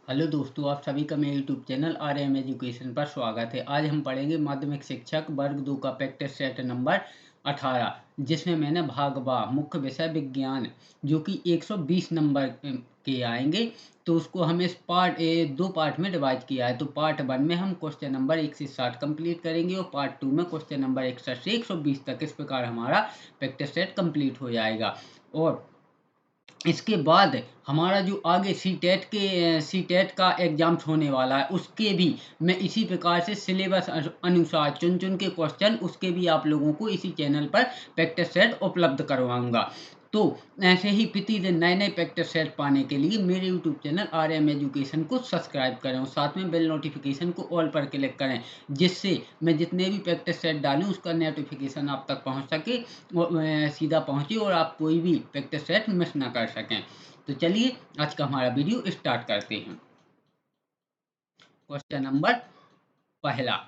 Hello दोस्तों, आप सभी का मेरे यूट्यूब चैनल आरएम एजुकेशन पर स्वागत है। आज हम पढ़ेंगे माध्यमिक शिक्षक वर्ग 2 का प्रैक्टिस सेट नंबर 18, जिसमें मैंने भागवा मुख्य विषय विज्ञान जो कि 120 नंबर के आएंगे। तो उसको हम इस दो पार्ट में डिवाइड किया है। तो पार्ट 1 में हम क्वेश्चन नंबर 1 से 60 कंप्लीट करेंगे और पार्ट 2 में क्वेश्चन नंबर 61 से 120 तक। इस प्रकार हमारा प्रैक्टिस सेट कंप्लीट हो जाएगा। और इसके बाद हमारा जो आगे सी टेट का एग्जाम्स होने वाला है, उसके भी मैं इसी प्रकार से सिलेबस अनुसार चुन चुन के क्वेश्चन उसके भी आप लोगों को इसी चैनल पर प्रैक्टिस सेट उपलब्ध करवाऊंगा। तो ऐसे ही प्रतिदिन नए नए प्रैक्टिस सेट पाने के लिए मेरे यूट्यूब चैनल आरएम एजुकेशन को सब्सक्राइब करें और साथ में बेल नोटिफिकेशन को ऑल पर क्लिक करें, जिससे मैं जितने भी प्रैक्टिस सेट डालूं उसका नोटिफिकेशन आप तक पहुंच सके और सीधा पहुंचे और आप कोई भी प्रैक्टिस सेट मिस ना कर सकें। तो चलिए आज का हमारा वीडियो स्टार्ट करते हैं। क्वेश्चन नंबर पहला,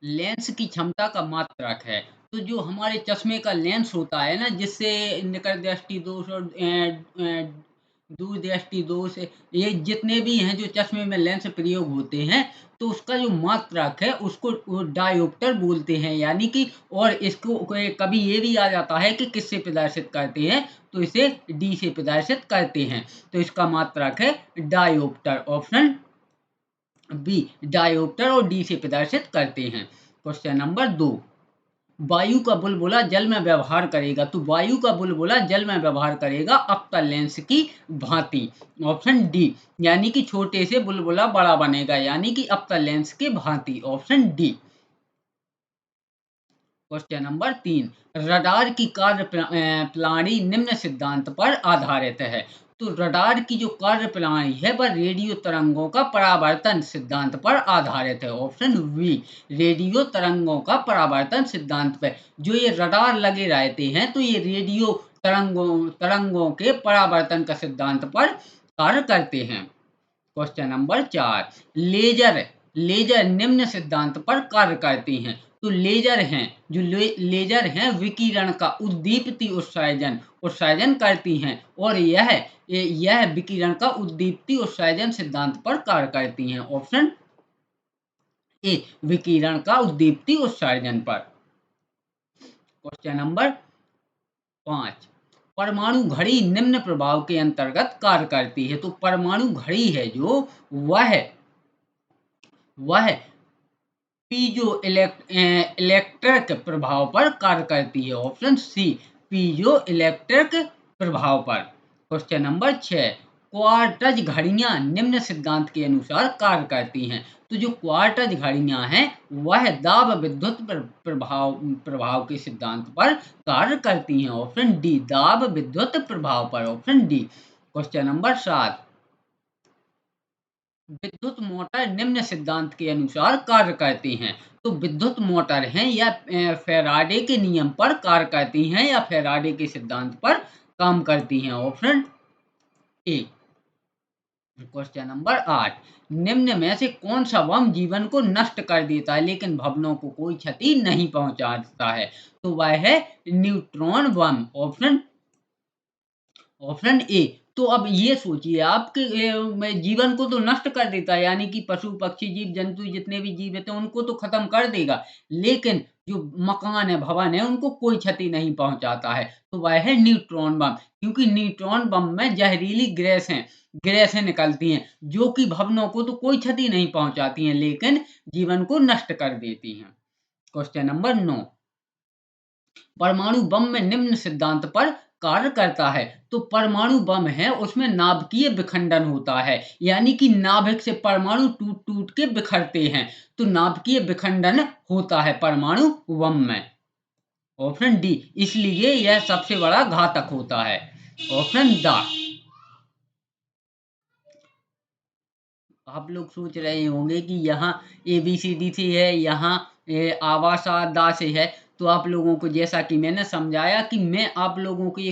लेंस की क्षमता का मात्रक है। तो जो हमारे चश्मे का लेंस होता है ना, जिससे निकट दृष्टि दोष और दूर दृष्टि दोष, ये जितने भी हैं जो चश्मे में लेंस प्रयोग होते हैं, तो उसका जो मात्रक है उसको वो डायोप्टर बोलते हैं। यानी कि और इसको कभी ये भी आ जाता है कि किससे प्रदर्शित करते हैं, तो इसे डी से प्रदर्शित करते हैं। तो इसका मात्रक है डायोप्टर, ऑप्शन बी डायोप्टर, और डी से प्रदर्शित करते हैं। क्वेश्चन नंबर 2, वायु का बुलबुला जल में व्यवहार करेगा। तो वायु का बुलबुला जल में व्यवहार करेगा अवतल लेंस की भांति, ऑप्शन डी। यानी कि छोटे से बुलबुला बड़ा बनेगा, यानी कि अवतल लेंस के भांति, option D. Question number 3, radar की कार्य प्रणाली निम्न सिद्धांत पर आधारित है। तो रडार की जो कार्य प्रणाली है वह रेडियो तरंगों का परावर्तन सिद्धांत पर आधारित है, ऑप्शन बी। रेडियो तरंगों का परावर्तन सिद्धांत पर जो ये रडार लगे रहते हैं, तो ये रेडियो तरंगों के परावर्तन का सिद्धांत पर कार्य करते हैं। क्वेश्चन नंबर 4, लेजर लेजर निम्न सिद्धांत पर कार्य करते हैं। तो लेजर हैं जो लेजर हैं विकिरण का उद्दीप्ति उत्सर्जन उत्सर्जन करती हैं, और यह विकिरण का उद्दीप्ति उत्सर्जन सिद्धांत पर कार्य करती हैं, ऑप्शन ए विकिरण का उद्दीप्ति उत्सर्जन पर। क्वेश्चन नंबर 5, परमाणु घड़ी निम्न प्रभाव के अंतर्गत कार्य करती है। तो परमाणु घड़ी है जो वह पीजो इलेक्ट्रिक प्रभाव पर कार्य करती है, ऑप्शन सी पीजो इलेक्ट्रिक प्रभाव पर। क्वेश्चन नंबर 6, क्वार्टज घड़ियां निम्न सिद्धांत के अनुसार कार्य करती हैं। तो जो क्वार्टज घड़ियां हैं वह दाब विद्युत प्रभाव के सिद्धांत पर कार्य करती हैं, ऑप्शन डी दाब विद्युत प्रभाव पर, ऑप्शन डी। क्वेश्चन नंबर 7, विद्युत मोटर निम्न सिद्धांत के अनुसार कार्य करती हैं। तो विद्युत मोटर हैं या फैराडे के नियम पर कार्य करती हैं या फैराडे के सिद्धांत पर काम करती हैं, ऑप्शन ए। क्वेश्चन नंबर 8, निम्न में से कौन सा बम जीवन को नष्ट कर देता है लेकिन भवनों को कोई क्षति नहीं पहुंचाता है। तो वह है न्यूट्रॉन बम, ऑप्शन ए। तो अब ये सोचिए आपके जीवन को तो नष्ट कर देता है, यानी कि पशु पक्षी जीव जंतु जितने भी जीवित हैं उनको तो खत्म कर देगा, लेकिन जो मकान है भवन है उनको कोई क्षति नहीं पहुंचाता है। तो वह है न्यूट्रॉन बम, क्योंकि न्यूट्रॉन बम में जहरीली गैसें निकलती हैं जो कि भवनों को तो कोई क्षति नहीं पहुंचाती हैं लेकिन जीवन को नष्ट कर देती हैं। क्वेश्चन नंबर 9, परमाणु बम में निम्न सिद्धांत पर कार्य करता है। तो परमाणु बम है उसमें नाभिकीय विखंडन होता है, यानी कि नाभिक से परमाणु टूट टूट के बिखरते हैं। तो नाभिकीय विखंडन होता है परमाणु बम में, ऑप्शन डी। इसलिए यह सबसे बड़ा घातक होता है, ऑप्शन द। आप लोग सोच रहे होंगे कि यहाँ ABCD से है, यहाँ आवासा दा से है। तो आप लोगों को जैसा कि मैंने समझाया कि मैं आप लोगों को ये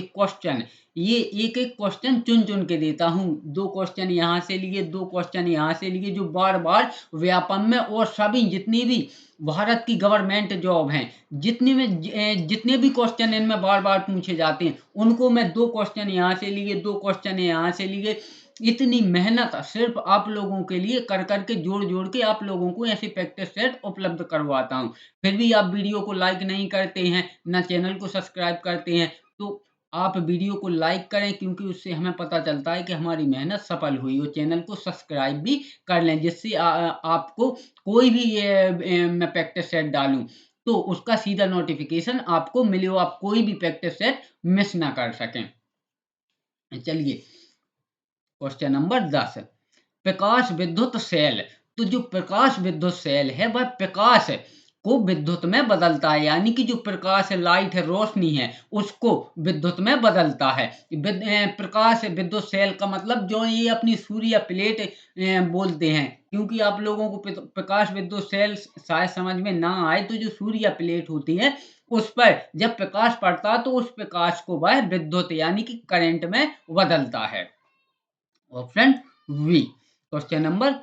एक एक क्वेश्चन चुन चुन के देता हूँ। 2 क्वेश्चन यहाँ से लिए, 2 क्वेश्चन यहाँ से लिए, जो बार बार व्यापम में और सभी जितनी भी भारत की गवर्नमेंट जॉब हैं, जितने भी क्वेश्चन इनमें बार बार पूछे जाते हैं, उनको मैं 2 क्वेश्चन यहाँ से लिए, 2 क्वेश्चन यहाँ से लिए, इतनी मेहनत सिर्फ आप लोगों के लिए कर कर के जोड़ जोड़ के आप लोगों को ऐसे प्रैक्टिस सेट उपलब्ध करवाता हूँ, फिर भी आप वीडियो को लाइक नहीं करते हैं, ना चैनल को सब्सक्राइब करते हैं। तो आप वीडियो को लाइक करें, क्योंकि उससे हमें पता चलता है कि हमारी मेहनत सफल हुई। और चैनल को सब्सक्राइब भी कर लें, जिससे आपको कोई भी मैं प्रैक्टिस सेट डालूं तो उसका सीधा नोटिफिकेशन आपको मिले, हो आप कोई भी प्रैक्टिस सेट मिस ना कर सकें। चलिए क्वेश्चन नंबर 10, प्रकाश विद्युत सेल। तो जो प्रकाश विद्युत सेल है वह प्रकाश को विद्युत में बदलता है, यानी कि जो प्रकाश है, लाइट है, रोशनी है, उसको विद्युत में बदलता है। प्रकाश विद्युत सेल का मतलब जो ये अपनी सूर्य प्लेट बोलते हैं, क्योंकि आप लोगों को प्रकाश विद्युत सेल शायद समझ में ना आए, तो जो सूर्य प्लेट होती है उस पर जब प्रकाश पड़ता है तो उस प्रकाश को वह विद्युत यानी कि करंट में बदलता है। Option we. क्वेश्चन नंबर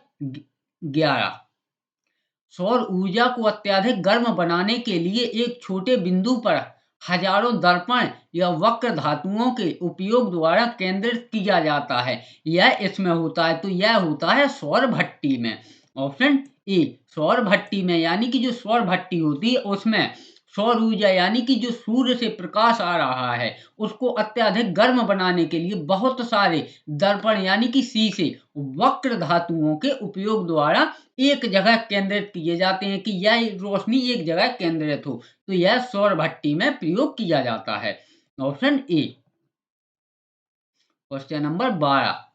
11, सौर ऊर्जा को अत्यधिक गर्म बनाने के लिए एक छोटे बिंदु पर हजारों दर्पण या वक्र धातुओं के उपयोग द्वारा केंद्रित किया जाता है। यह इसमें होता है, तो यह होता है सौर भट्टी में। ऑप्शन ए, सौर भट्टी में, यानी कि जो सौर भट्टी होती है उसमें सौर ऊर्जा यानी कि जो सूर्य से प्रकाश आ रहा है उसको अत्यधिक गर्म बनाने के लिए बहुत सारे दर्पण यानी कि शीशे वक्र धातुओं के उपयोग द्वारा एक जगह केंद्रित किए जाते हैं कि यह रोशनी एक जगह केंद्रित हो, तो यह सौर भट्टी में प्रयोग किया जाता है। Option A. क्वेश्चन नंबर 12,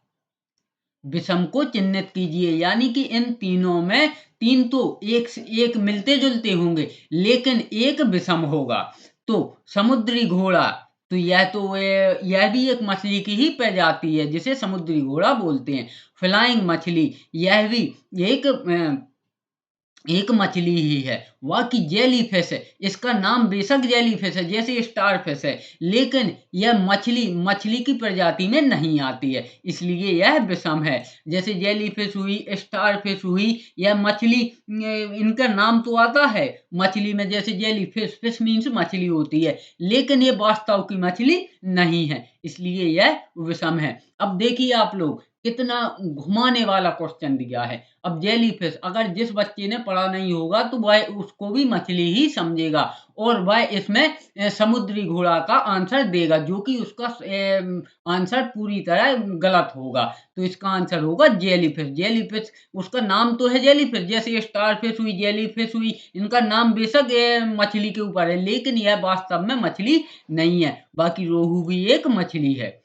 विषम को चिन्हित कीजिए, यानी कि इन तीनों में तीन तो एक से एक मिलते जुलते होंगे लेकिन एक विषम होगा। तो समुद्री घोड़ा, तो यह भी एक मछली की ही प्रजाति है जिसे समुद्री घोड़ा बोलते हैं। फ्लाइंग मछली, यह भी एक मछली ही है। वह की जेली फिश है, इसका नाम बेशक जेली फिश है जैसे स्टार फिश है, लेकिन यह मछली की प्रजाति में नहीं आती है, इसलिए यह विषम है। जैसे जेली फिश हुई, स्टार फिश हुई, यह मछली, इनका नाम तो आता है मछली में, जैसे जेली फिश, फिश मीन्स मछली होती है, लेकिन ये वास्तव की मछली नहीं है, इसलिए यह विषम है। अब देखिए आप लोग, कितना घुमाने वाला क्वेश्चन दिया है। अब जेलीफिश, अगर जिस बच्चे ने पढ़ा नहीं होगा तो वह उसको भी मछली ही समझेगा और वह इसमें समुद्री घोड़ा का आंसर देगा, जो कि उसका आंसर पूरी तरह गलत होगा। तो इसका आंसर होगा जेलीफिश। जेलीफिश, उसका नाम तो है जेलीफिश, जैसे स्टार फिश हुई, जेलीफिश हुई, इनका नाम बेशक मछली के ऊपर है, लेकिन यह वास्तव में मछली नहीं है। बाकी रोहू भी एक मछली है।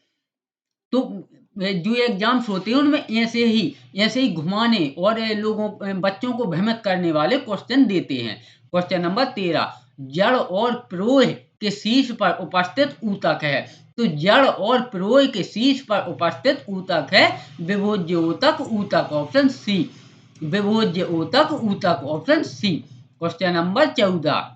तो जो एग्जाम्स होते हैं उनमें ऐसे ही घुमाने और बच्चों को भ्रमित करने वाले क्वेश्चन देते हैं। क्वेश्चन नंबर 13, जड़ और प्रोह के शीर्ष पर उपस्थित ऊतक है। तो जड़ और प्रोह के शीर्ष पर उपस्थित ऊतक है विभोज्य ऊतक ऊतक। ऑप्शन सी, विभोज्य ऊतक ऊतक। Option C. क्वेश्चन नंबर 14,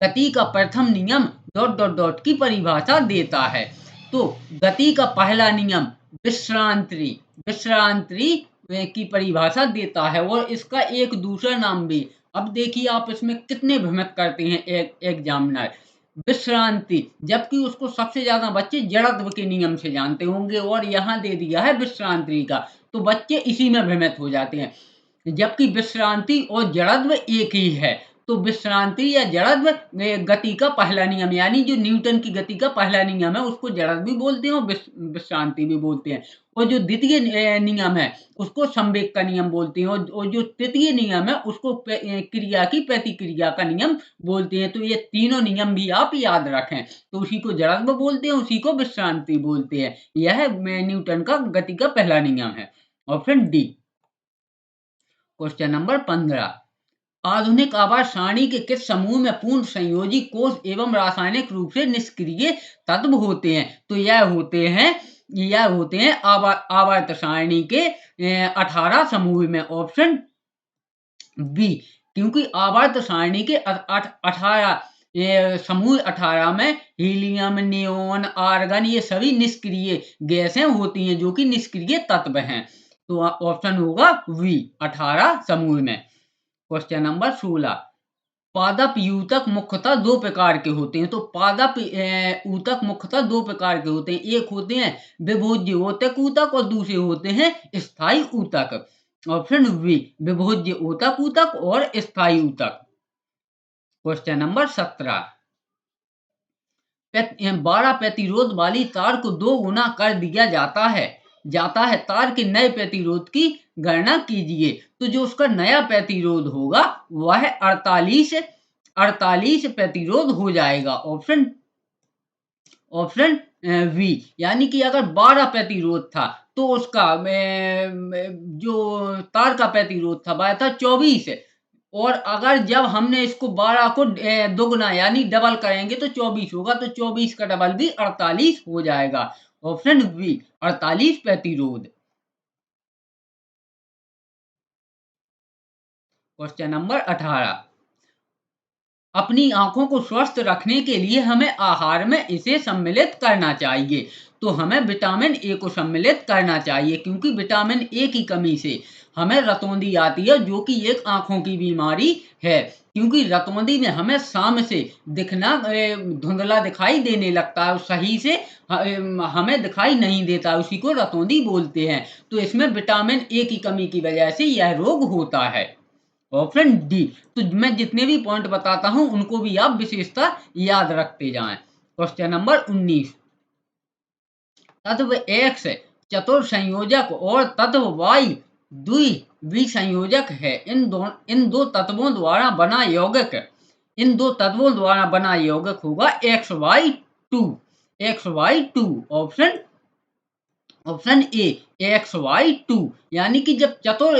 गति का प्रथम नियम डॉट डॉट डॉट की परिभाषा देता है। तो गति का पहला नियम विश्रांति विश्रांति की परिभाषा देता है और इसका एक दूसरा नाम भी। अब देखिए आप इसमें कितने भ्रमित करते हैं एग्जामिनर। विश्रांति, जबकि उसको सबसे ज्यादा बच्चे जड़त्व के नियम से जानते होंगे और यहाँ दे दिया है विश्रांति का, तो बच्चे इसी में भ्रमित हो जाते हैं। जबकि विश्रांति और जड़त्व एक ही है। तो विश्रांति या जड़त्व गति का पहला नियम, यानी जो न्यूटन की गति का पहला नियम है उसको जड़त्व भी बोलते हैं और विश्रांति भी बोलते हैं। और जो द्वितीय नियम है उसको संवेग का नियम बोलते हैं और जो तृतीय नियम है उसको क्रिया की प्रतिक्रिया का नियम बोलते हैं। तो ये तीनों नियम भी आप याद रखें। तो उसी को जड़त्व बोलते हैं, उसी को विश्रांति बोलते हैं। यह न्यूटन का गति का पहला नियम है। Option D. क्वेश्चन नंबर 15, आधुनिक आवर्त सारणी के किस समूह में पूर्ण संयोजी कोष एवं रासायनिक रूप से निष्क्रिय तत्व होते हैं? तो यह होते हैं आवर्त सारणी के 18 समूह में। ऑप्शन बी, क्योंकि आवर्त सारणी के 18 समूह 18 में हीलियम, नियोन, आर्गन ये सभी निष्क्रिय गैसें होती हैं जो कि निष्क्रिय तत्व हैं। तो ऑप्शन होगा वी, 18 समूह में। क्वेश्चन नंबर 16, पादप ऊतक मुख्यतः दो प्रकार के होते हैं। तो पादप ऊतक मुख्यतः दो प्रकार के होते हैं। एक होते हैं विभोज्य ऊतक ऊतक और दूसरे होते हैं स्थायी ऊतक। ऑप्शन बी विभोज्य ऊतक ऊतक और स्थायी ऊतक। क्वेश्चन नंबर 17, 12 प्रतिरोध वाली तार को 2 गुना कर दिया जाता है तार के नए प्रतिरोध की गणना कीजिए। तो जो उसका नया प्रतिरोध होगा वह 48 प्रतिरोध हो जाएगा। ऑप्शन वी, यानी कि अगर 12 प्रतिरोध था तो उसका जो तार का प्रतिरोध था वह था 24, और अगर जब हमने इसको 12 को दोगुना यानी डबल करेंगे तो 24 होगा, तो 24 का डबल भी 48 हो जाएगा। ऑप्शन बी 48 प्रतिरोध। क्वेश्चन नंबर 18, अपनी आंखों को स्वस्थ रखने के लिए हमें आहार में इसे सम्मिलित करना चाहिए। तो हमें विटामिन ए को सम्मिलित करना चाहिए, क्योंकि विटामिन ए की कमी से हमें रतौंधी आती है, जो कि एक आंखों की बीमारी है। क्योंकि रतौंधी में हमें शाम से दिखना धुंधला दिखाई देने लगता है, सही से हमें दिखाई नहीं देता, उसी को रतौंधी बोलते हैं। तो इसमें विटामिन ए की कमी की वजह से यह रोग होता है। Option D. तो मैं जितने भी पॉइंट बताता हूं उनको भी आप विशेषता याद रखते जाएं। क्वेश्चन नंबर 19, तत्व एक्स चतुर संयोजक और तत्व वाई द्विसंयोजक है। इन दो तत्वों द्वारा बना यौगिक होगा XY2। ऑप्शन ए XY2, यानी कि जब चतुर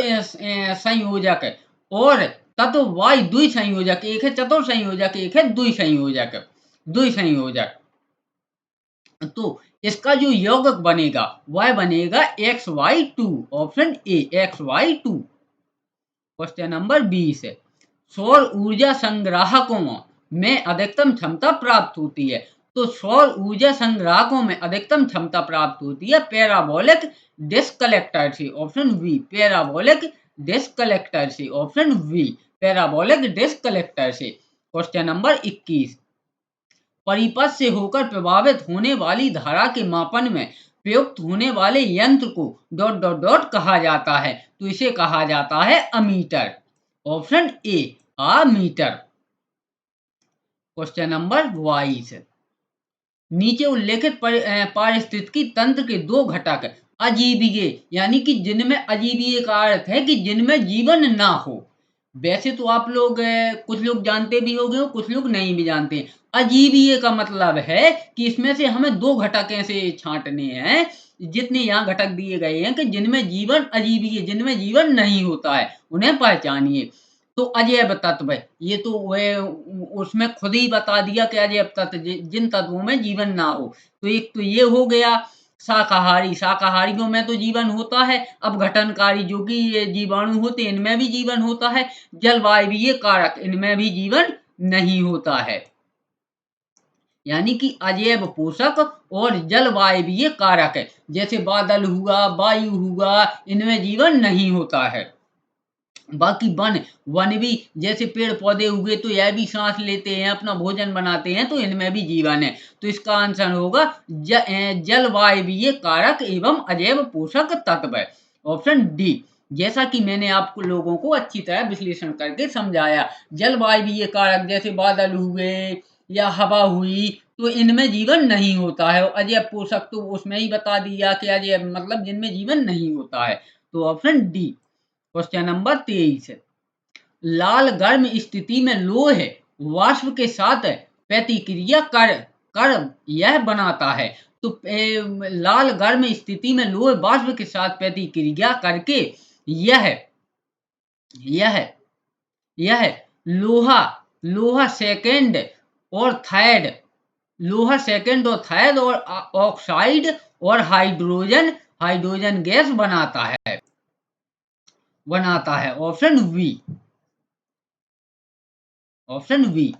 संयोजक और तत्व वाई द्विसंयोजक, एक है चतुर संयोजक एक है द्विसंयोजक, तो इसका जो यौगिक बनेगा वह बनेगा XY2। Option A XY2। Question number 20, सौर ऊर्जा संग्राहकों में अधिकतम क्षमता प्राप्त होती है। तो सौर ऊर्जा संग्राहकों में अधिकतम क्षमता प्राप्त होती है पैराबोलिक डिस्क कलेक्टर से। Option B parabolic disc collector से। Option B parabolic disc collector से। क्वेश्चन नंबर 21, परिपथ से होकर प्रभावित होने वाली धारा के मापन में प्रयुक्त होने वाले यंत्र को ... कहा जाता है। तो इसे कहा जाता है ammeter. Option A ammeter. Question number 22, नीचे उल्लेखित पारिस्थितिकी तंत्र के दो घटक अजीवीय, यानी कि जिनमें अजीवीय का अर्थ है कि जिनमें जीवन ना हो। वैसे तो आप लोग कुछ लोग जानते भी होंगे, कुछ लोग नहीं भी जानते। अजीवीय का मतलब है कि इसमें से हमें दो घटक ऐसे छांटने हैं, जितने यहाँ घटक दिए गए हैं कि जिनमें जीवन अजीवीय, जिनमें जीवन नहीं होता है, उन्हें पहचानिए। तो अजैव तत्व, ये तो वह उसमें खुद ही बता दिया कि अजैव तत्व जिन तत्वों में जीवन ना हो। तो एक तो ये हो गया शाकाहारियों में तो जीवन होता है। अब घटनकारी जो कि ये जीवाणु होते हैं इनमें भी जीवन होता है। जलवायवीय कारक, इनमें भी जीवन नहीं होता है। यानी कि अजैव पोषक और जलवायवीय कारक, जैसे बादल हुआ, वायु हुआ, इनमें जीवन नहीं होता है। बाकी वन भी, जैसे पेड़ पौधे हुए तो यह भी सांस लेते हैं, अपना भोजन बनाते हैं, तो इनमें भी जीवन है। तो इसका आंसर होगा जलवायवीय कारक एवं अजैव पोषक तत्व। Option D. जैसा कि मैंने आपको लोगों को अच्छी तरह विश्लेषण करके समझाया, जलवायवीय कारक जैसे बादल हुए या हवा हुई, तो इनमें जीवन नहीं होता है। अजैव पोषक तो उसमें ही बता दिया कि अजैव मतलब जिनमें जीवन नहीं होता है। तो ऑप्शन डी। क्वेश्चन नंबर 23, लाल गर्म स्थिति में लोह वाष्प के साथ प्रतिक्रिया कर यह बनाता है। तो लाल गर्म स्थिति में लोह वाष्प के साथ प्रतिक्रिया करके यह लोहा सेकंड और थर्ड और ऑक्साइड और हाइड्रोजन गैस बनाता है। Option B.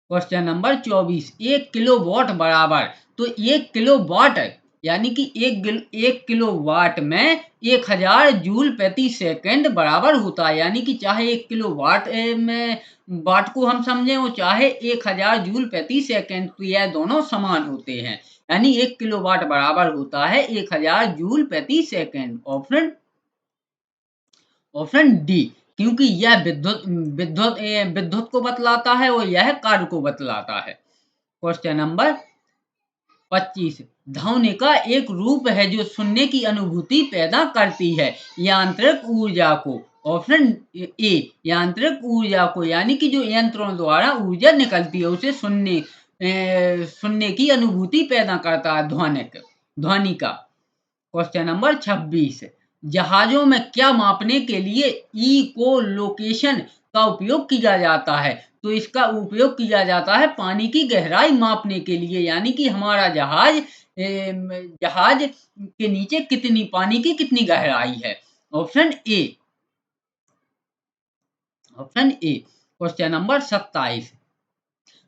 Question number 24, 1 kilowatt बराबर, तो 1 किलोवाट यानी कि 1 किलोवाट में 1000 जूल प्रति सेकंड बराबर होता है। यानी कि चाहे 1 किलोवाट में वाट को हम समझें और चाहे 1000 जूल प्रति सेकंड, तो यह दोनों समान होते हैं। यानी 1 किलोवाट बराबर होता है 1000 जूल प्रति सेकंड। ऑप्शन डी, क्योंकि यह विद्युत विद्युत विद्युत को बतलाता है और यह कार्य को बतलाता है। क्वेश्चन नंबर 25, ध्वनि का एक रूप है जो सुनने की अनुभूति पैदा करती है यांत्रिक ऊर्जा को। ऑप्शन ए, यांत्रिक ऊर्जा को, यानी कि जो यंत्रों द्वारा ऊर्जा निकलती है उसे सुनने की अनुभूति पैदा करता है ध्वनि का। क्वेश्चन नंबर 26, जहाजों में क्या मापने के लिए इकोलोकेशन का उपयोग किया जाता है? तो इसका उपयोग किया जाता है पानी की गहराई मापने के लिए, यानी कि हमारा जहाज के नीचे कितनी पानी की कितनी गहराई है। Option A. क्वेश्चन नंबर 27,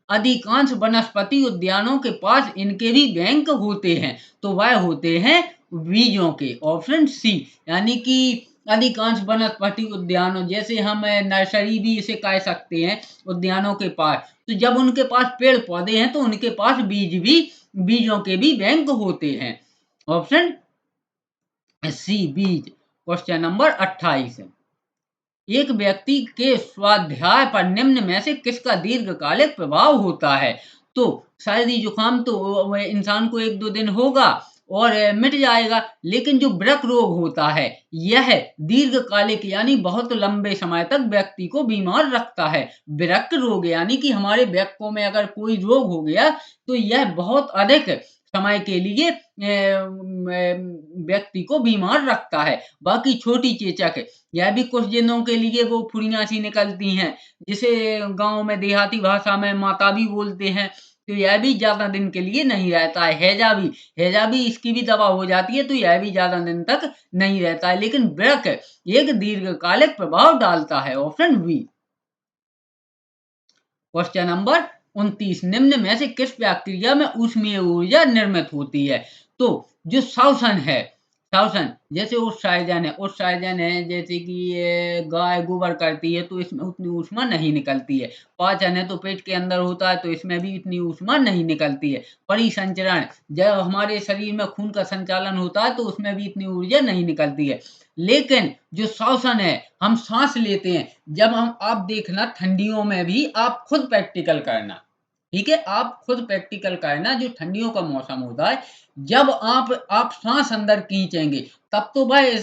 अधिकांश वनस्पति उद्यानों के पास इनके भी बैंक होते हैं, तो वह होते हैं बीजों के। ऑप्शन सी, यानी कि अधिकांश वनस्पति उद्यानों, जैसे हम नर्सरी भी इसे कह सकते हैं, उद्यानों के पास, तो जब उनके पास पेड़ पौधे हैं तो उनके पास बीजों के भी बैंक होते हैं। ऑप्शन सी, बीज। क्वेश्चन नंबर 28, एक व्यक्ति के स्वाध्याय पर निम्न में से किसका दीर्घकालिक प्रभाव होता है? तो सर्दी जुकाम तो इंसान को 1-2 दिन होगा और मिट जाएगा, लेकिन जो वृक्क रोग होता है यह दीर्घकालिक यानी बहुत लंबे समय तक व्यक्ति को बीमार रखता है। वृक्क रोग यानी कि हमारे वृक्कों में अगर कोई रोग हो गया तो यह बहुत अधिक समय के लिए व्यक्ति को बीमार रखता है। बाकी छोटी चेचक, यह भी कुछ दिनों के लिए वो फुड़ियां सी निकलती हैं, जिसे गांव में देहाती भाषा में माता भी बोलते हैं, तो यह भी ज्यादा दिन के लिए नहीं रहता है। हैजा भी इसकी भी दवा हो जाती है, तो यह भी ज्यादा दिन तक नहीं रहता है, लेकिन वृक्क एक दीर्घकालिक प्रभाव डालता है। Option B. क्वेश्चन नंबर 29, निम्न में से किस प्रक्रिया में ऊष्मीय ऊर्जा निर्मित होती है? तो जो श्वसन है, जैसे उत्सर्जन है, जैसे कि ये गाय गोबर करती है तो इसमें उतनी ऊष्मा नहीं निकलती है। पाचन है तो पेट के अंदर होता है तो इसमें भी इतनी ऊष्मा नहीं निकलती है। परिसंचरण, जब हमारे शरीर में खून का संचालन होता है तो उसमें भी इतनी ऊर्जा नहीं निकलती है। लेकिन जो श्वसन है, हम सांस लेते हैं, जब आप देखना ठंडियों में भी आप खुद प्रैक्टिकल करना, ठीक है, आप खुद प्रैक्टिकल करना, जो ठंडियों का मौसम होता है, जब आप सांस अंदर खींचेंगे तब तो भाई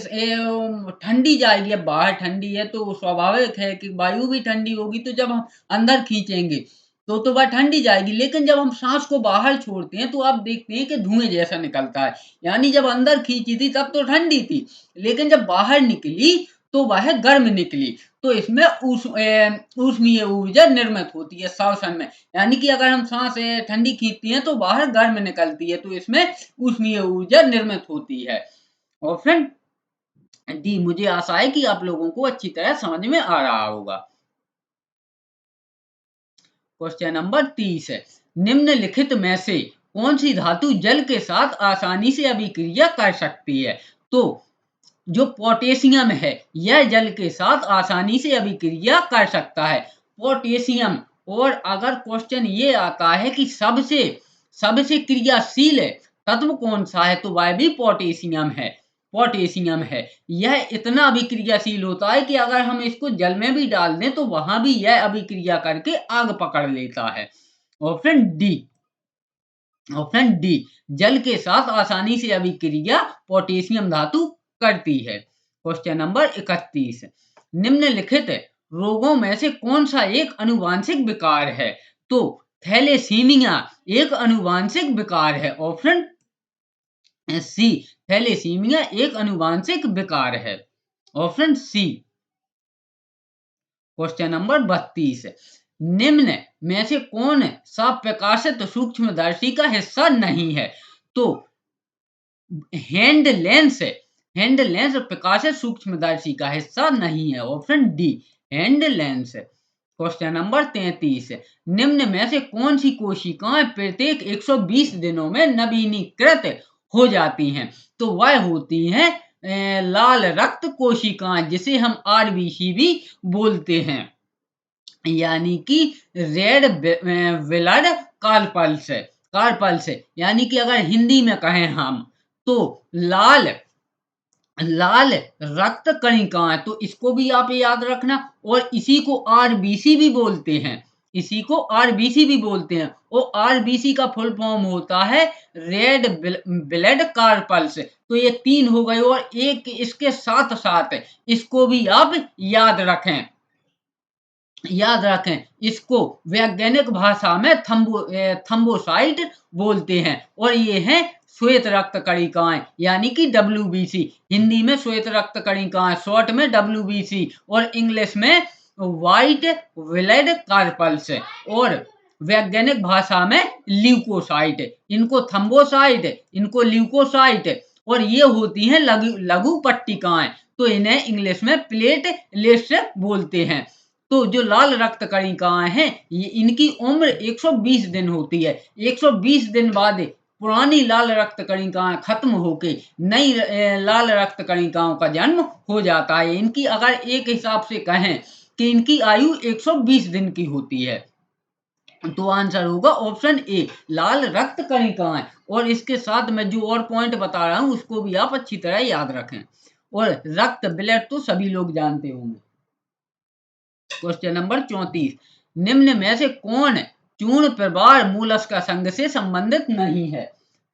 ठंडी जाएगी। अब बाहर ठंडी है तो स्वाभाविक है कि वायु भी ठंडी होगी, तो जब हम अंदर खींचेंगे तो वह ठंडी जाएगी। लेकिन जब हम सांस को बाहर छोड़ते हैं तो आप देखते हैं कि धुएं जैसा निकलता है। यानी जब अंदर खींची थी तब तो ठंडी थी, लेकिन जब बाहर निकली तो वह गर्म निकली। तो इसमें ऊष्मीय ऊर्जा निर्मित होती है श्वसन में। यानी कि अगर हम सांस ठंडी खींचती हैं तो बाहर गर्म निकलती है, तो इसमें ऊष्मीय ऊर्जा निर्मित होती है। Option D. मुझे आशा है कि आप लोगों को अच्छी तरह समझ में आ रहा होगा। क्वेश्चन नंबर 30 है, निम्नलिखित में से कौन सी धातु जल के साथ आसानी से अभिक्रिया कर सकती है? तो जो पोटेशियम है यह जल के साथ आसानी से अभिक्रिया कर सकता है, पोटेशियम। और अगर क्वेश्चन ये आता है कि सबसे क्रियाशील तत्व कौन सा है, तो वह भी पोटेशियम है। यह इतना अभिक्रियाशील होता है कि अगर हम इसको जल में भी डाल दें तो वहां भी यह अभिक्रिया करके आग पकड़ लेता है। ऑप्शन डी, जल के साथ आसानी से अभिक्रिया पोटेशियम धातु करती है। क्वेश्चन नंबर 31, निम्नलिखित रोगों में से कौन सा एक अनुवांशिक विकार है? तो थैलेसीमिया एक अनुवांशिक विकार है। ऑप्शन सी, थैलेसीमिया एक अनुवांशिक विकार है। Option C. क्वेश्चन नंबर 32, निम्न में से कौन सा प्रकाशित सूक्ष्मदर्शी का हिस्सा नहीं है? तो हैंड लेंस प्रकाशित सूक्ष्मदर्शी का हिस्सा नहीं है। Option D, hand lens. Question number 33, निम्न में से कौन सी कोशिकाएं प्रत्येक 120 दिनों में नवीनीकृत हो जाती हैं। तो वह होती हैं लाल रक्त कोशिकाएं, जिसे हम आरबीसी भी बोलते हैं, यानी कि रेड ब्लड कार्पल्स। कार्पल्स यानी कि अगर हिंदी में कहें हम तो लाल लाल रक्त कणिकाएं, तो इसको भी आप याद रखना। और इसी को आरबीसी भी बोलते हैं, इसी को आरबीसी भी बोलते हैं। और आरबीसी का फुल फॉर्म होता है रेड ब्लड कार्पल्स। तो ये तीन हो गए, और एक इसके साथ साथ इसको भी आप याद रखें, याद रखें। इसको वैज्ञानिक भाषा में थम्बोसाइट बोलते हैं, और ये हैं श्वेत रक्त कणिकाएं, यानी कि डब्ल्यूबीसी। हिंदी में श्वेत रक्त कणिकाएं, शॉर्ट में डब्ल्यूबीसी, और इंग्लिश में व्हाइट ब्लड कार्पल्स, और वैज्ञानिक भाषा में ल्यूकोसाइट। इनको थम्बोसाइट, इनको ल्यूकोसाइट, और ये होती हैं लघु लघु पट्टिकाएं, तो इन्हें इंग्लिश में प्लेटलेट्स बोलते हैं। तो जो लाल रक्त कणिकाएं हैं, ये इनकी उम्र 120 दिन होती है। 120 दिन बाद पुरानी लाल रक्त कणिकाएं खत्म होके नई लाल रक्त कणिकाओं का जन्म हो जाता है। इनकी अगर एक हिसाब से कहें कि इनकी आयु 120 दिन की होती है, तो आंसर होगा ऑप्शन ए, लाल रक्त कणिकाएं। और इसके साथ मैं जो और पॉइंट बता रहा हूं उसको भी आप अच्छी तरह याद रखें। और रक्त ब्लड तो सभी लोग जानते होंगे। क्वेश्चन नंबर 34, निम्न में से कौन चूर्ण प्रवार मोलस्का संघ से संबंधित नहीं है?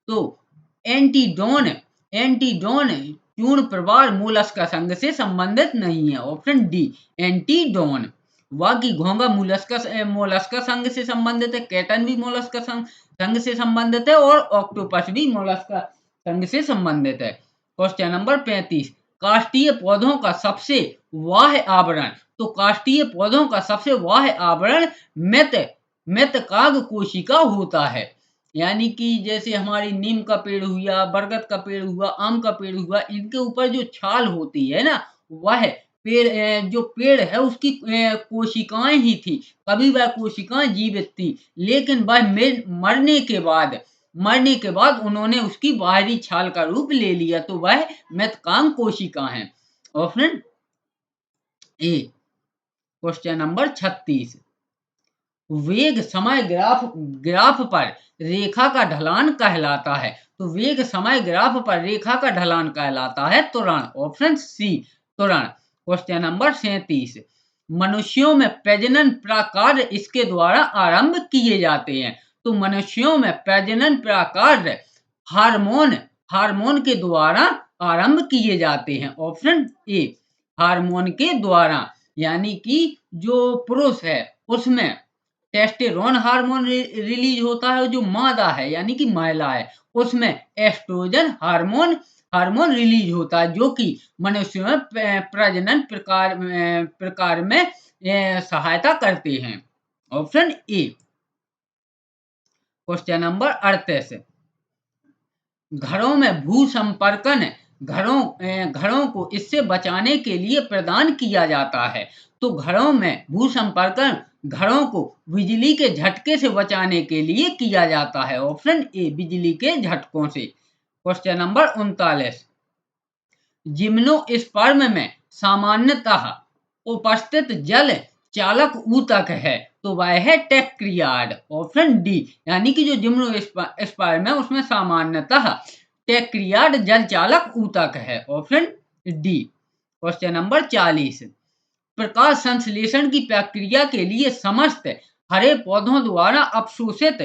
तो एंटीडोन, एंटीडोन चूर्ण प्रवार मोलस्का संघ से संबंधित नहीं है, ऑप्शन डी एंटीडोन। बाकी घोंगा मोलस्का मोलस्का संघ से संबंधित है, कैटन भी मोलस्का संघ से संबंधित है, और ऑक्टोपस भी मोलस्का संघ से संबंधित है। क्वेश्चन नंबर 35, काष्ठीय पौधों का सबसे बाह्य आवरण। तो काष्ठीय पौधों का सबसे बाह्य आवरण मृत मृतकाग कोशिका होता है, यानी कि जैसे हमारी नीम का पेड़ हुआ, बरगद का पेड़ हुआ, आम का पेड़ हुआ, इनके ऊपर जो छाल होती है ना, वह पेड़ जो पेड़ है उसकी कोशिकाएं ही थी। कभी वह कोशिकाएं जीवित थी, लेकिन वह मरने के बाद उन्होंने उसकी बाहरी छाल का रूप ले लिया, तो वह मृतकांग कोशिका है, ऑप्शन ए। क्वेश्चन नंबर 36, वेग समय ग्राफ ग्राफ पर रेखा का ढलान कहलाता है। तो वेग समय ग्राफ पर रेखा का ढलान कहलाता है त्वरण, ऑप्शन सी, त्वरण। क्वेश्चन नंबर 37, मनुष्यों में प्रजनन प्रकार्य इसके द्वारा आरंभ किए जाते हैं। तो मनुष्यों में प्रजनन प्रकार्य हार्मोन हार्मोन के द्वारा आरंभ किए जाते हैं, ऑप्शन ए, हार्मोन के द्वारा। यानी कि जो पुरुष है उसमें टेस्टोस्टेरोन हार्मोन रिलीज होता है, जो मादा है यानी कि महिला है उसमें एस्ट्रोजन हार्मोन हार्मोन रिलीज होता है, जो कि मनुष्यों में प्रजनन प्रकार में सहायता करते हैं, ऑप्शन ए। क्वेश्चन नंबर 38, घरों में भू संपर्कन घरों को इससे बचाने के लिए प्रदान किया जाता है। तो घरों में भू संपर्कन घरों को बिजली के झटके से बचाने के लिए किया जाता है, ऑप्शन ए, बिजली के झटकों से। क्वेश्चन नंबर 39, जिम्नोस्पर्म में सामान्यतः उपस्थित जल चालक ऊतक है। तो वह है टेक्रियाड, ऑप्शन डी। यानी कि जो जिम्नोस्पर्म है उसमें सामान्यतः टेक्रियाड जल चालक ऊतक है, ऑप्शन डी। क्वेश्चन नंबर 40, प्रकाश संश्लेषण की प्रक्रिया के लिए समस्त हरे पौधों द्वारा अवशोषित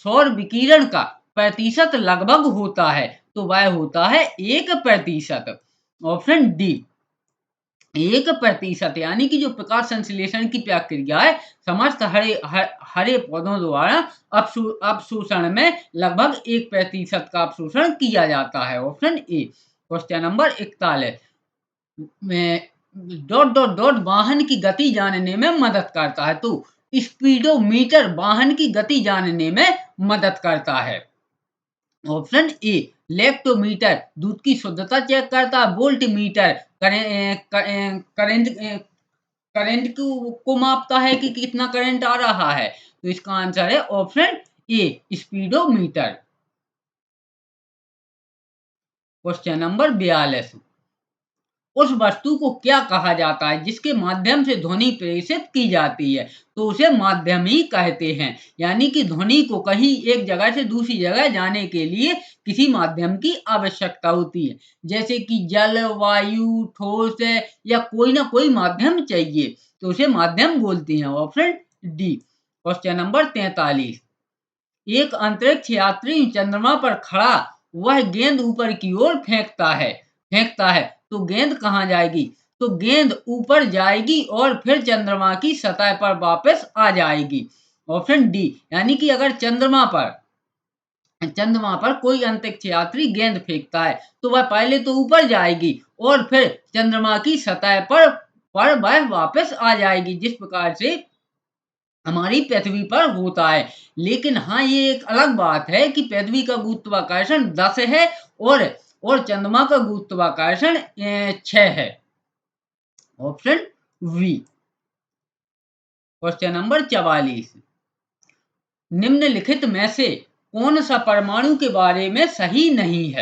सौर विकिरण का प्रतिशत लगभग होता है। तो वह होता है 1%, ऑप्शन डी, 1%। यानी कि जो प्रकाश संश्लेषण की प्रक्रिया है समस्त हरे पौधों द्वारा अवशोषण में लगभग 1% का अवशोषण किया जाता है, option A. Question number 41, dot dot dot वाहन की गति जानने में मदद करता है। तो स्पीडोमीटर वाहन की गति जानने में मदद करता है, ऑप्शन ए। लेक्टोमीटर दूध की शुद्धता चेक करता है। वोल्ट मीटर करंट करंट को मापता है कि कितना करंट आ रहा है। तो इसका आंसर है option A, speedometer. Question number 42, उस वस्तु को क्या कहा जाता है जिसके माध्यम से ध्वनि प्रेषित की जाती है? तो उसे माध्यम ही कहते हैं। यानी कि ध्वनि को कहीं एक जगह से दूसरी जगह जाने के लिए किसी माध्यम की आवश्यकता होती है, जैसे कि जल, वायु, ठोस या कोई ना कोई माध्यम चाहिए, तो उसे माध्यम बोलते हैं। Option D. क्वेश्चन नंबर 43, एक अंतरिक्ष यात्री चंद्रमा पर खड़ा वह गेंद ऊपर की ओर फेंकता है तो गेंद कहाँ जाएगी? तो गेंद ऊपर जाएगी और फिर चंद्रमा की सतह पर वापस आ जाएगी। Option D. यानी कि अगर चंद्रमा पर कोई अंतरिक्ष यात्री गेंद फेंकता है तो वह पहले तो ऊपर जाएगी और फिर चंद्रमा की सतह पर वह वापस आ जाएगी, जिस प्रकार से हमारी पृथ्वी पर होता है। लेकिन हाँ, ये एक अलग बात है कि पृथ्वी का गुरुत्वाकर्षण 10 है और चंद्रमा का गुरुत्वाकर्षण 6 है। Option we. क्वेश्चन नंबर 44, निम्नलिखित में से कौन सा परमाणु के बारे में सही नहीं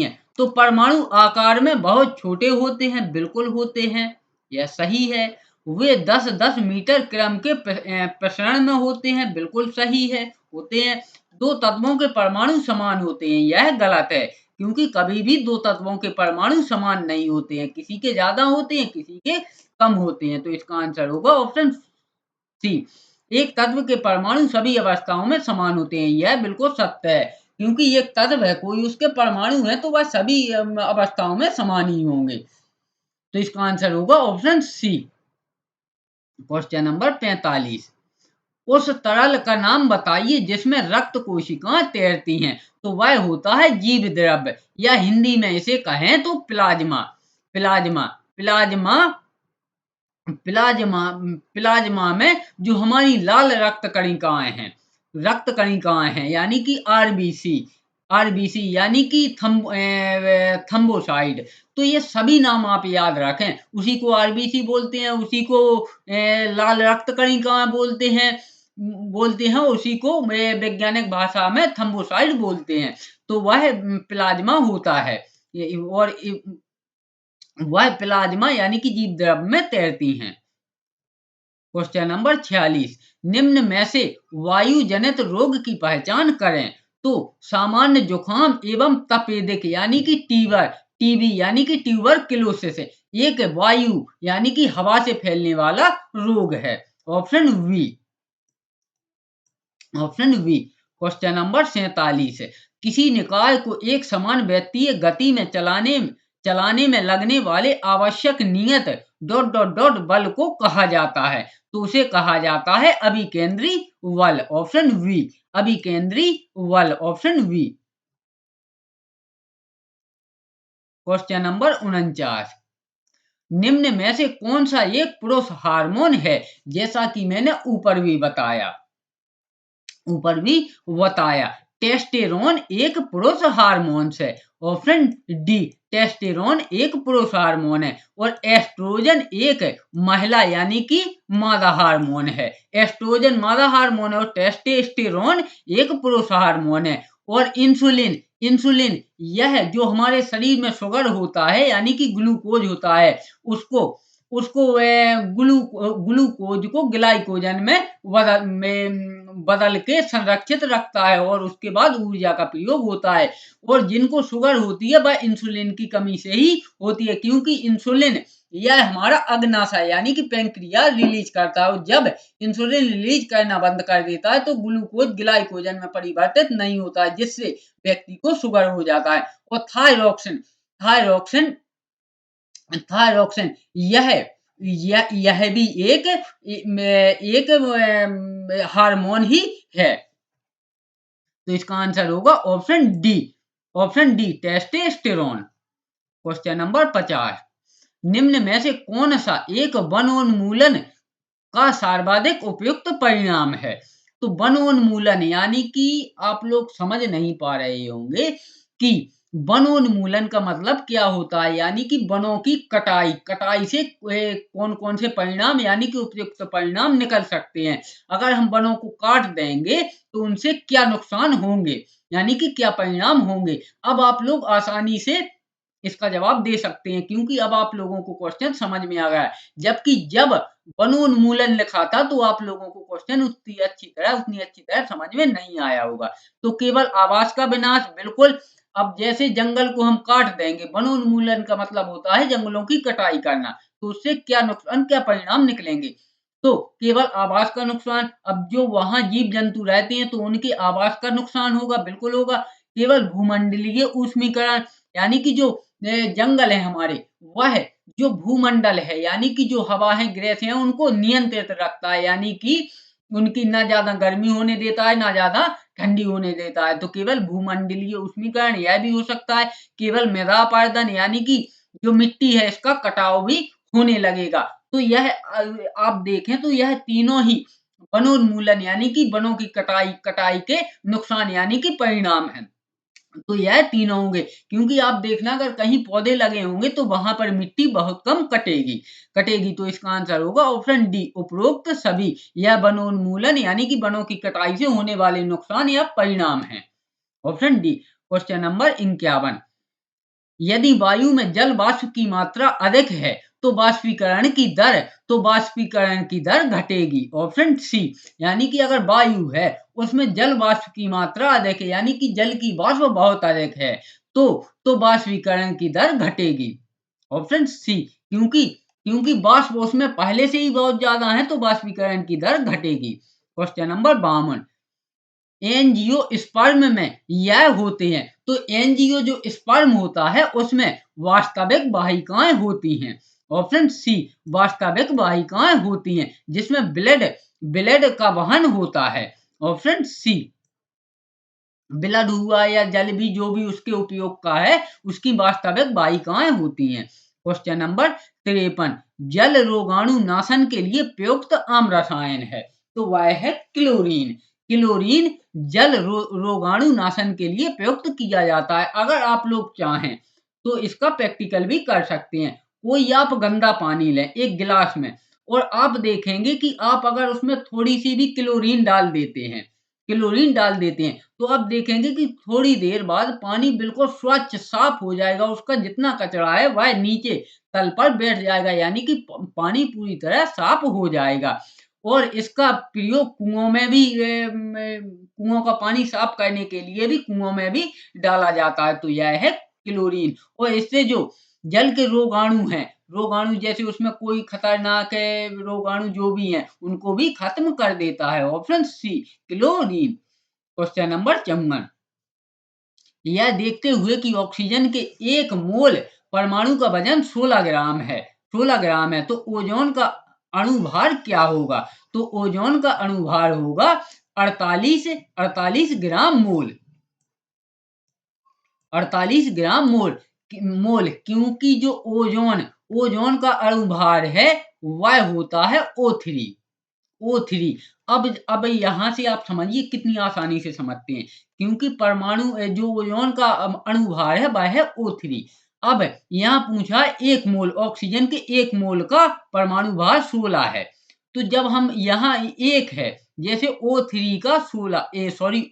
है? तो परमाणु आकार में बहुत छोटे होते हैं, बिल्कुल होते हैं, यह सही है। वे 10-10 मीटर क्रम के प्रसरण में होते हैं, बिल्कुल सही है, होते हैं। दो तत्वों के परमाणु समान होते हैं, यह गलत है, क्योंकि कभी भी दो तत्वों के परमाणु समान नहीं होते हैं, किसी के ज्यादा होते हैं, किसी के कम होते हैं। तो इसका आंसर होगा ऑप्शन सी। एक तत्व के परमाणु सभी अवस्थाओं में समान होते हैं, यह बिल्कुल सत्य है, क्योंकि एक तत्व है, कोई उसके परमाणु है तो वह सभी अवस्थाओं में समान ही होंगे। तो इसका आंसर होगा ऑप्शन सी। क्वेश्चन नंबर 45, उस तरल का नाम बताइए जिसमें रक्त कोशिकाएं तैरती हैं। तो वह होता है जीव द्रव्य, या हिंदी में इसे कहें तो plasma. Plasma plasma plasma plasma में जो हमारी लाल रक्त कणिकाएं हैं यानी कि आरबीसी यानी कि थम्बोसाइड, तो ये सभी नाम आप याद रखें। उसी को आरबीसी बोलते हैं, उसी को लाल रक्त कणिकाएं बोलते हैं, उसी को वैज्ञानिक भाषा में थम्बोसाइड बोलते हैं। तो वह प्लाज्मा होता है, और वह प्लाज्मा यानी कि जीव द्रव्य में तैरती हैं। क्वेश्चन नंबर 46, निम्न में से वायु जनित रोग की पहचान करें। तो सामान्य जुकाम एवं तपेदिक यानी कि टीबी यानी कि ट्यूबरक्लोसिस एक वायु यानी कि हवा से फैलने वाला रोग है। Option we. क्वेश्चन नंबर 47, किसी निकाय को एक समान वृत्तीय गति में चलाने में लगने वाले आवश्यक नियत ... बल को कहा जाता है। तो उसे कहा जाता है अभिकेंद्री बल। Option we. अभिकेंद्री बल। Option we. क्वेश्चन नंबर 49, निम्न में से कौन सा एक पुरुष हार्मोन है? जैसा कि मैंने ऊपर भी बताया, टेस्टेरोन एक पुरुष हार्मोन है। Option D. टेस्टेरोन एक पुरुष हार्मोन है और एस्ट्रोजन एक महिला यानी कि मादा हार्मोन है। एस्ट्रोजन मादा हार्मोन है और टेस्टेस्टेरोन एक पुरुष हार्मोन है। और इंसुलिन यह जो हमारे शरीर में शुगर होता है यानी कि ग्लूकोज होता है, उसको ग्लूकोज को ग्लाइकोजन में बदल के संरक्षित रखता है और उसके बाद ऊर्जा का प्रयोग होता है। और जिनको शुगर होती है वह इंसुलिन की कमी से ही होती है, क्योंकि इंसुलिन यह हमारा अग्नाशय यानी कि पैंक्रियाज रिलीज करता है, और जब इंसुलिन रिलीज करना बंद कर देता है तो ग्लूकोज ग्लाइकोजन में परिवर्तित नहीं होता है, जिससे व्यक्ति को शुगर हो जाता है। और थायरॉक्सिन यह भी एक हार्मोन ही है। तो इसका आंसर होगा option D testosterone. Question number 50, निम्न में से कौन सा एक वनोन्मूलन का सर्वाधिक उपयुक्त परिणाम है? तो वनोन्मूलन यानी कि आप लोग समझ नहीं पा रहे होंगे कि वनोन्मूलन का मतलब क्या होता है, यानी कि वनों की कटाई। कटाई से कौन कौन से परिणाम यानी कि उपयुक्त परिणाम निकल सकते हैं। अगर हम वनों को काट देंगे तो उनसे क्या नुकसान होंगे, यानी कि क्या परिणाम होंगे। अब आप लोग आसानी से इसका जवाब दे सकते हैं, क्योंकि अब आप लोगों को क्वेश्चन समझ में आ गया है। जबकि जब वनोन्मूलन लिखा था तो आप लोगों को क्वेश्चन उतनी अच्छी तरह समझ में नहीं आया होगा। तो केवल आवास का विनाश, बिल्कुल। अब जैसे जंगल को हम काट देंगे, वनोन्मूलन का मतलब होता है जंगलों की कटाई करना, तो उससे क्या नुकसान, क्या परिणाम निकलेंगे। तो केवल आवास का नुकसान, अब जो वहां जीव जंतु रहते हैं तो उनके आवास का नुकसान होगा, बिल्कुल होगा। केवल भूमंडलीय ऊष्मीकरण, यानी कि जो जंगल है हमारे, वह जो भूमंडल है यानी कि जो हवा है, गैस है, उनको नियंत्रित रखता है, यानी कि उनकी ना ज्यादा गर्मी होने देता है, ना ज्यादा ठंडी होने देता है। तो केवल भूमंडलीय उष्मीकरण यह भी हो सकता है। केवल मृदा अपरदन, यानी कि जो मिट्टी है इसका कटाव भी होने लगेगा। तो यह आप देखें तो यह तीनों ही वनोन्मूलन यानी कि वनों की कटाई कटाई के नुकसान यानी कि परिणाम है। तो यह तीनों होंगे, क्योंकि आप देखना अगर कहीं पौधे लगे होंगे तो वहां पर मिट्टी बहुत कम कटेगी कटेगी। तो इसका आंसर होगा ऑप्शन डी, उपरोक्त सभी। यह वनोन्मूलन यानी कि वनों की कटाई से होने वाले नुकसान या परिणाम है। Option D. क्वेश्चन नंबर 51, यदि वायु में जल वाष्प की मात्रा अधिक है तो वाष्पीकरण की दर घटेगी। ऑप्शन सी, यानी कि अगर वायु है उसमें जल वाष्प की मात्रा अधिक है, यानी कि जल की वाष्प बहुत अधिक है, तो वाष्पीकरण की दर घटेगी। ऑप्शन सी, क्योंकि क्योंकि वाष्प उसमें पहले से ही बहुत ज्यादा है तो वाष्पीकरण की दर घटेगी। क्वेश्चन नंबर 52, एंजियोस्पर्म में यह होते हैं, तो एंजियो जो स्पर्म होता है उसमें वास्तविक वाहिकाएं होती हैं। ऑप्शन सी, वास्तविक वाहिकाएं होती हैं जिसमें ब्लड ब्लड का वहन होता है। ऑप्शन सी, ब्लड हुआ या जल भी, जो भी उसके उपयोग का है, उसकी वास्तविक वाहिकाएं होती हैं। क्वेश्चन नंबर 53, जल रोगाणु नाशन के लिए प्रयुक्त आम रसायन है, तो वह है क्लोरीन। क्लोरीन रोगाणु नाशन के लिए प्रयुक्त किया जाता है। अगर आप लोग चाहें तो इसका प्रैक्टिकल भी कर सकते हैं। कोई आप गंदा पानी लें एक गिलास में, और आप देखेंगे कि आप अगर उसमें थोड़ी सी भी क्लोरीन डाल देते हैं तो आप देखेंगे कि थोड़ी देर बाद पानी बिल्कुल स्वच्छ साफ हो जाएगा। उसका जितना कचरा है वह नीचे तल पर बैठ जाएगा, यानी कि पानी पूरी तरह साफ हो जाएगा। और इसका प्रयोग कुओं में भी, कुओं का पानी साफ करने के लिए भी कुओं में भी डाला जाता है। तो यह है क्लोरीन। और इससे जो जल के रोगाणु जैसे उसमें कोई खतरनाक है रोगाणु जो भी हैं उनको भी खत्म कर देता है। Option C, chlorine. Question number 54, यह देखते हुए कि ऑक्सीजन के एक मोल परमाणु का वजन 16 ग्राम है, तो ओजोन का अणुभार क्या होगा। तो ओजोन का अणुभार होगा 48 ग्राम मोल। 48 ग्राम मोल, क्योंकि जो ओजोन का अणुभार है वह होता है O3। अब यहां से आप समझिए कितनी आसानी से समझते हैं, क्योंकि परमाणु जो ओजोन का अणुभार है वह है O3। अब यहाँ पूछा एक मोल ऑक्सीजन के, एक मोल का परमाणु भार 16 है। तो जब हम यहाँ एक है, जैसे O3 का 16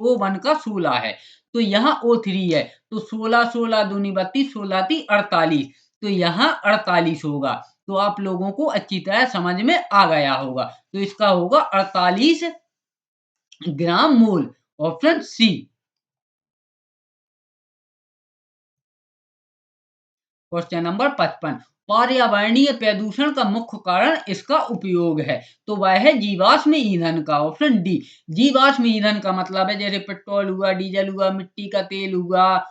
O1 का 16 है, तो यहाँ O3 है, तो 16 16 दूनी 32, 16 ती 48, तो यहाँ 48 होगा। तो आप लोगों को अच्छी तरह समझ में आ गया होगा। तो इसका होगा 48 gram mole. Option C. Question number 55, पर्यावरणीय प्रदूषण का मुख्य कारण इसका उपयोग है, तो वह है जीवाश्म ईंधन का। ऑप्शन डी, जीवाश्म ईंधन का मतलब है जैसे पेट्रोल हुआ, डीजल हुआ, मिट्टी का तेल हुआ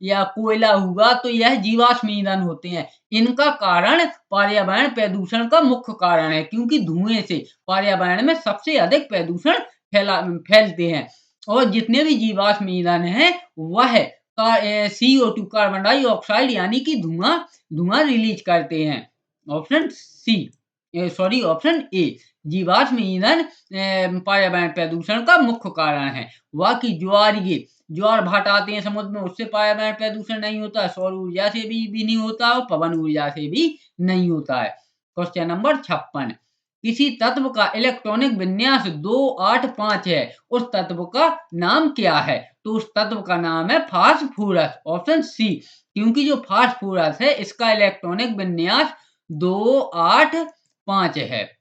या कोयला हुआ, तो यह जीवाश्म ईंधन होते हैं। इनका कारण पर्यावरण प्रदूषण का मुख्य कारण है, क्योंकि धुएं से पर्यावरण में सबसे अधिक प्रदूषण फैलते हैं। और जितने भी जीवाश्म ईंधन है वह CO2 कार्बन डाइऑक्साइड यानी कि धुआं रिलीज करते हैं। ऑप्शन सी, ऑप्शन ए, जीवाश्म ईंधन पर्यावरण प्रदूषण का मुख्य कारण है। बाकी ज्वारीय ज्वार भाटा आते हैं समुद्र में, उससे पर्यावरण प्रदूषण नहीं होता है, सौर ऊर्जा से भी नहीं होता है और पवन ऊर्जा से भी नहीं होता है। क्वेश्चन नंबर 56, किसी तत्व का इलेक्ट्रॉनिक विन्यास 285 है, उस तत्व का नाम क्या है? तो उस तत्व का नाम है फास्फोरस, ऑप्शन सी, क्योंकि जो फास्फोरस है इसका इलेक्ट्रॉनिक विन्यास 285 है।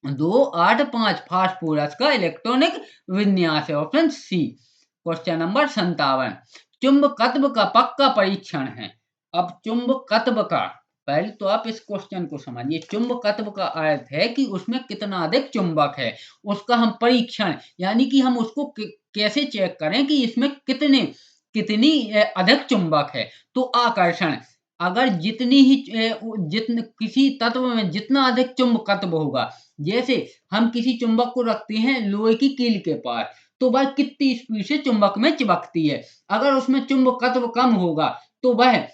285 फास्फोरस का इलेक्ट्रॉनिक विन्यास है, ऑप्शन सी। क्वेश्चन नंबर 57, चुंबकत्व का पक्का परीक्षण है। अब चुंबकत्व का, पहले तो आप इस क्वेश्चन को समझिए। चुंबकत्व का अर्थ है कि उसमें कितना अधिक चुंबक है, उसका हम परीक्षण यानी कि हम उसको कैसे चेक करें कि इसमें कितनी अधिक चुंबक है। तो आकर्षण, अगर जितनी ही किसी तत्व में जितना अधिक चुंबकत्व होगा, जैसे हम किसी चुंबक को रखते हैं लोहे की कील के पास, तो वह कितनी स्पीड से चुंबक में चिपकती है। अगर उसमें चुंबकत्व कम होगा तो वह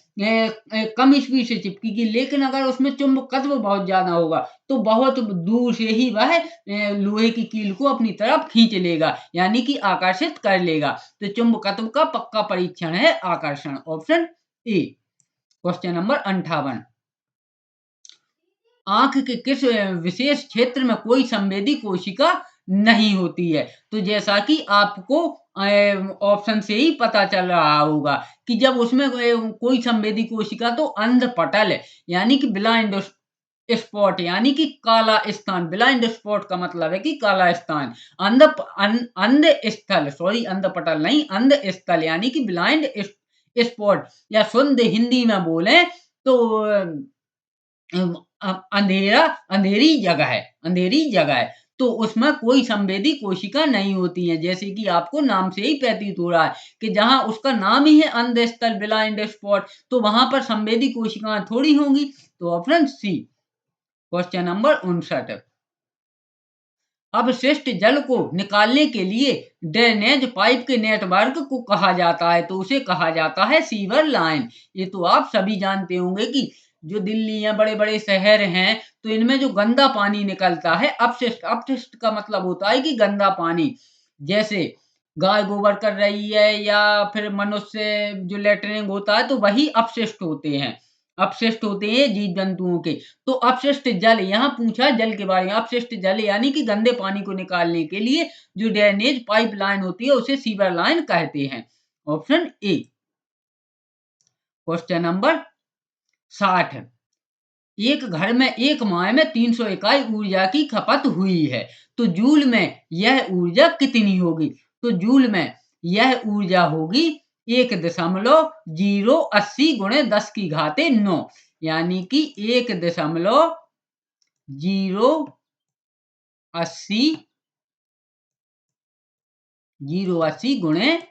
कम स्पीड से चिपकेगी, लेकिन अगर उसमें चुंबकत्व बहुत ज्यादा होगा तो बहुत दूर से ही वह लोहे की कील को अपनी तरफ खींच लेगा, यानी कि आकर्षित कर लेगा। तो चुंबकत्व का पक्का परीक्षण है आकर्षण, ऑप्शन ए। क्वेश्चन नंबर 58, आंख के किस विशेष क्षेत्र में कोई संवेदी कोशिका नहीं होती है? तो जैसा कि आपको ऑप्शन से ही पता चल रहा होगा कि जब उसमें कोई संवेदी कोशिका, तो अंधपटल यानी कि ब्लाइंड स्पॉट यानी कि काला स्थान। ब्लाइंड स्पॉट का मतलब है कि काला स्थान। अंध स्थल, सॉरी अंधपटल नहीं, अंध स्थल यानी कि ब्लाइंड स्पॉट, या शुद्ध हिंदी में बोले तो अंधेरी जगह है। तो उसमें कोई संवेदी कोशिका नहीं होती है, जैसे कि आपको नाम से ही प्रतीत हो रहा है कि जहां उसका नाम ही है अंध स्थल ब्लाइंड स्पॉट, तो वहां पर संवेदी कोशिकाएं थोड़ी होंगी। तो ऑप्शन सी। क्वेश्चन नंबर 59, अपशिष्ट जल को निकालने के लिए ड्रेनेज पाइप के नेटवर्क को कहा जाता है, तो उसे कहा जाता है सीवर लाइन। ये तो आप सभी जानते होंगे कि जो दिल्ली या बड़े बड़े शहर हैं, तो इनमें जो गंदा पानी निकलता है, अपशिष्ट, अपशिष्ट का मतलब होता है कि गंदा पानी, जैसे गाय गोबर कर रही है या फिर मनुष्य जो लेटरिंग होता है, तो वही अपशिष्ट होते हैं जीव जंतुओं के। तो अपशिष्ट जल, यहाँ पूछा जल के बारे में, अपशिष्ट जल यानी कि गंदे पानी को निकालने के लिए जो ड्रेनेज पाइपलाइन होती है उसे सीवर लाइन कहते हैं, ऑप्शन ए। क्वेश्चन नंबर 60, एक घर में एक माह में 300 इकाई ऊर्जा की खपत हुई है, तो जूल में यह ऊर्जा कितनी होगी? तो जूल में यह ऊर्जा होगी 1.080 गुणे 10 की घाते 9, यानी कि 1.080 गुणे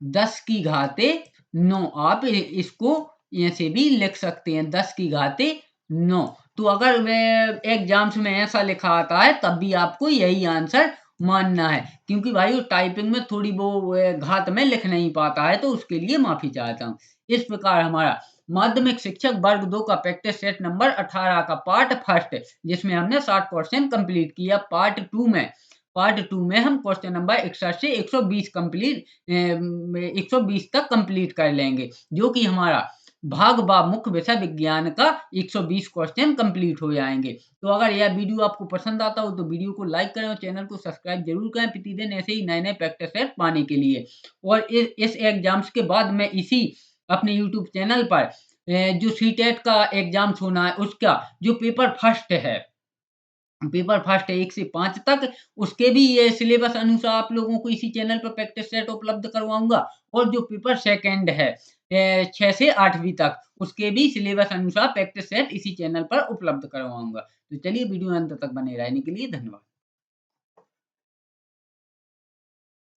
10 की घाते 9। आप इसको ऐसे भी लिख सकते हैं, 10 की घाते 9। तो अगर एग्जाम्स में ऐसा लिखा आता है तब भी आपको यही आंसर मानना है, क्योंकि भाई वो टाइपिंग में थोड़ी वो घात में लिख नहीं पाता है, तो उसके लिए माफी चाहता हूँ। इस प्रकार हमारा माध्यमिक शिक्षक वर्ग 2 का प्रैक्टिस सेट नंबर 18 का पार्ट फर्स्ट, जिसमें हमने 60 क्वेश्चन कंप्लीट किया। पार्ट टू में हम क्वेश्चन नंबर 61 से 120 तक कंप्लीट कर लेंगे, जो कि हमारा भाग बा मुख्य विषय विज्ञान का 120 क्वेश्चन कंप्लीट हो जाएंगे। तो अगर यह वीडियो आपको पसंद आता हो तो वीडियो को लाइक करें और चैनल को सब्सक्राइब जरूर करें प्रतिदिन ऐसे ही नए नए प्रैक्टिस सेट पाने के लिए। और इस एग्जाम्स के बाद मैं इसी अपने यूट्यूब चैनल पर जो सीटेट का एग्जाम्स होना है उसका जो पेपर फर्स्ट है 1 से 5 तक, उसके भी ये सिलेबस अनुसार आप लोगों को इसी चैनल पर प्रैक्टिस सेट उपलब्ध करवाऊंगा। और जो पेपर सेकंड है 6 से 8वीं तक, उसके भी सिलेबस अनुसार प्रैक्टिस सेट इसी चैनल पर उपलब्ध करवाऊंगा। तो चलिए वीडियो अंत तक बने रहने के लिए धन्यवाद।